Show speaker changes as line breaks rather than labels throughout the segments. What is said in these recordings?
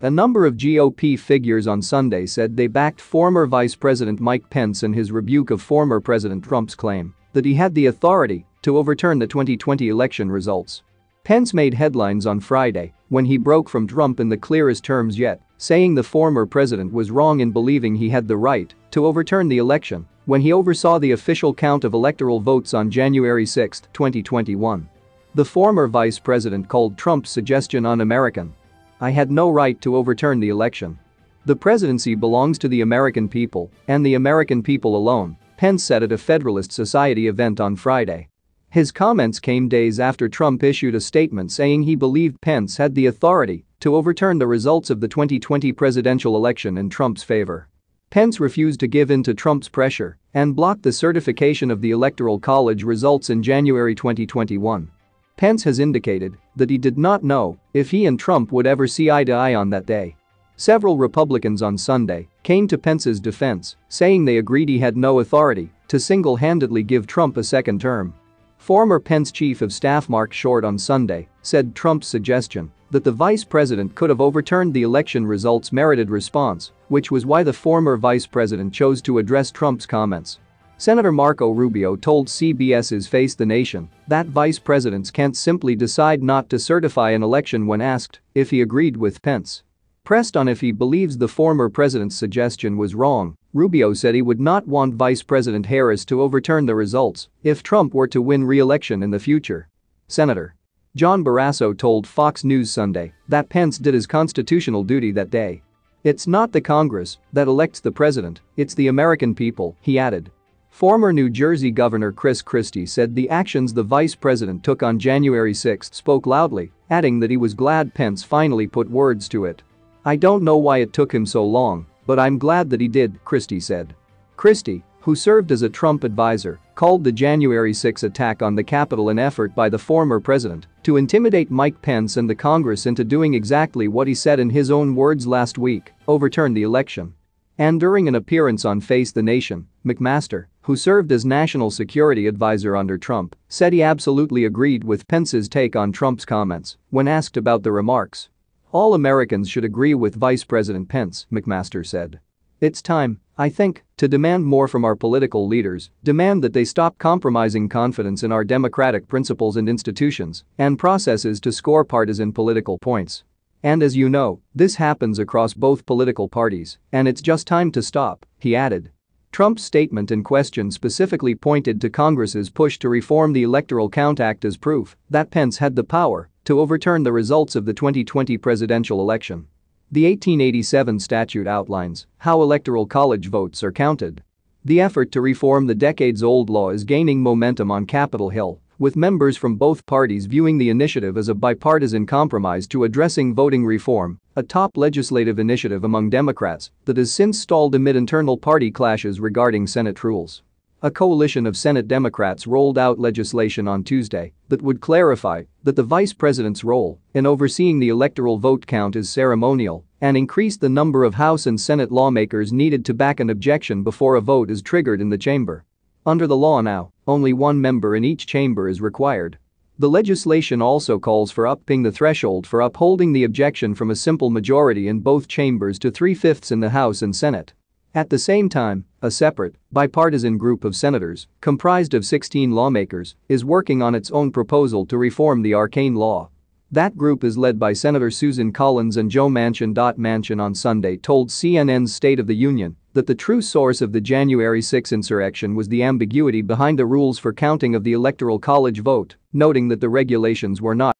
A number of GOP figures on Sunday said they backed former Vice President Mike Pence in his rebuke of former President Trump's claim that he had the authority to overturn the 2020 election results. Pence made headlines on Friday when he broke from Trump in the clearest terms yet, saying the former president was wrong in believing he had the right to overturn the election when he oversaw the official count of electoral votes on January 6, 2021. The former vice president called Trump's suggestion un-American. "I had no right to overturn the election. The presidency belongs to the American people and the American people alone," Pence said at a Federalist Society event on Friday. His comments came days after Trump issued a statement saying he believed Pence had the authority to overturn the results of the 2020 presidential election in Trump's favor. Pence refused to give in to Trump's pressure and blocked the certification of the Electoral College results in January 2021. Pence has indicated that he did not know if he and Trump would ever see eye to eye on that day. Several Republicans on Sunday came to Pence's defense, saying they agreed he had no authority to single-handedly give Trump a second term. Former Pence Chief of Staff Mark Short on Sunday said Trump's suggestion that the vice president could have overturned the election results merited response, which was why the former vice president chose to address Trump's comments. Senator Marco Rubio told CBS's Face the Nation that vice presidents can't simply decide not to certify an election when asked if he agreed with Pence. Pressed on if he believes the former president's suggestion was wrong, Rubio said he would not want Vice President Harris to overturn the results if Trump were to win re-election in the future. Senator John Barrasso told Fox News Sunday that Pence did his constitutional duty that day. "It's not the Congress that elects the president, it's the American people," he added. Former New Jersey Governor Chris Christie said the actions the vice president took on January 6 spoke loudly, adding that he was glad Pence finally put words to it. "I don't know why it took him so long, but I'm glad that he did," Christie said. Christie, who served as a Trump advisor, called the January 6 attack on the Capitol an effort by the former president to intimidate Mike Pence and the Congress into doing exactly what he said in his own words last week, overturn the election. And during an appearance on Face the Nation, McMaster, who served as national security advisor under Trump, said he absolutely agreed with Pence's take on Trump's comments when asked about the remarks. "All Americans should agree with Vice President Pence," McMaster said. "It's time, I think, to demand more from our political leaders, demand that they stop compromising confidence in our democratic principles and institutions and processes to score partisan political points. And as you know, this happens across both political parties, and it's just time to stop," he added. Trump's statement in question specifically pointed to Congress's push to reform the Electoral Count Act as proof that Pence had the power to overturn the results of the 2020 presidential election. The 1887 statute outlines how electoral college votes are counted. The effort to reform the decades-old law is gaining momentum on Capitol Hill, with members from both parties viewing the initiative as a bipartisan compromise to addressing voting reform, a top legislative initiative among Democrats that has since stalled amid internal party clashes regarding Senate rules. A coalition of Senate Democrats rolled out legislation on Tuesday that would clarify that the vice president's role in overseeing the electoral vote count is ceremonial and increase the number of House and Senate lawmakers needed to back an objection before a vote is triggered in the chamber. Under the law now, only one member in each chamber is required. The legislation also calls for upping the threshold for upholding the objection from a simple majority in both chambers to 3/5 in the House and Senate. At the same time, a separate, bipartisan group of senators, comprised of 16 lawmakers, is working on its own proposal to reform the arcane law. That group is led by Senator Susan Collins and Joe Manchin. Manchin on Sunday told CNN's State of the Union that the true source of the January 6 insurrection was the ambiguity behind the rules for counting of the Electoral College vote, noting that the regulations were not.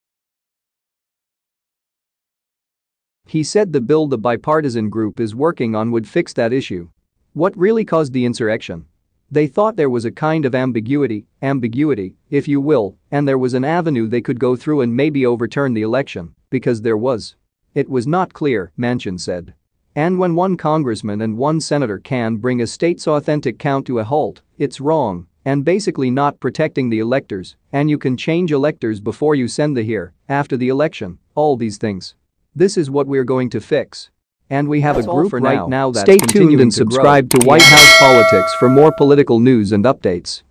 He said the bill the bipartisan group is working on would fix that issue. What really caused the insurrection? They thought there was a kind of ambiguity, if you will, and there was an avenue they could go through and maybe overturn the election, because there was. It was not clear, Manchin said. And when one congressman and one senator can bring a state's authentic count to a halt, it's wrong and basically not protecting the electors, and you can change electors before you send the here, after the election, all these things. This is what we're going to fix. And we have a group right now that's Stay tuned and subscribe to White House Politics for more political news and updates.